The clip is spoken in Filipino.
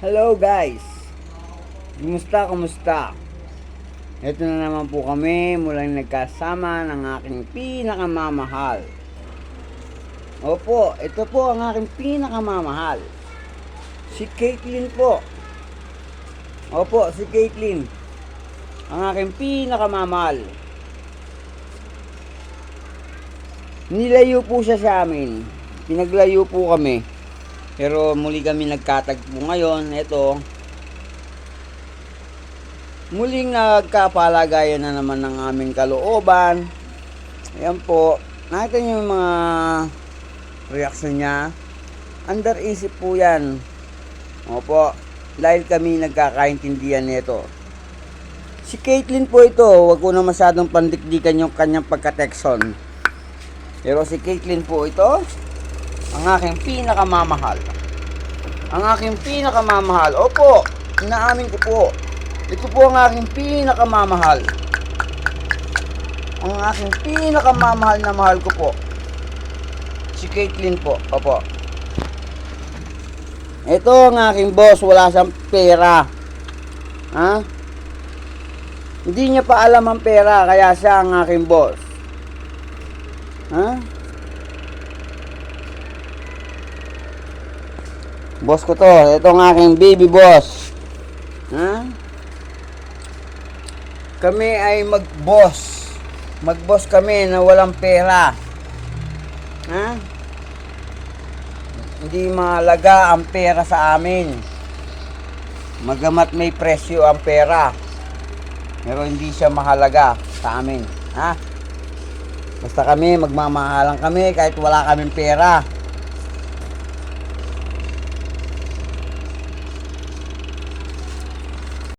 Hello guys! Kumusta? Ito na naman po kami mulang nagkasama ng aking pinakamamahal. Opo, ito po ang aking pinakamamahal. Si Caitlyn po. Opo, si Caitlyn. Ang aking pinakamamahal. Nilayo po siya sa amin. Pinaglayo po kami. Pero muli kami nagkatagpo ngayon. Ito, muling nagkapalagayan na naman ng aming kalooban. Ayan po. Nakita niyo yung mga reaksyon niya. Under-isip po yan. Opo. Dahil kami nagkakaintindihan nito. Si Caitlyn po ito. Huwag ko na masyadong pandikdikan yung kanyang pagka-texon. Pero si Caitlyn po ito, ang aking pinakamamahal. Ang aking pinakamamahal. Opo, inaamin ko po. Ito po ang aking pinakamamahal. Ang aking pinakamamahal na mahal ko po. Si Caitlyn po. Opo. Ito ang aking boss. Wala siyang pera. Ha? Hindi niya pa alam ang pera. Kaya siya ang aking boss. Ha? Boss ko to. Ito ang aking baby boss. Ha? Kami ay mag-boss. Mag-boss kami na walang pera. Ha? Hindi mahalaga ang pera sa amin. Magamat may presyo ang pera. Pero hindi siya mahalaga sa amin. Ha? Basta kami, magmamahalan kami kahit wala kaming pera.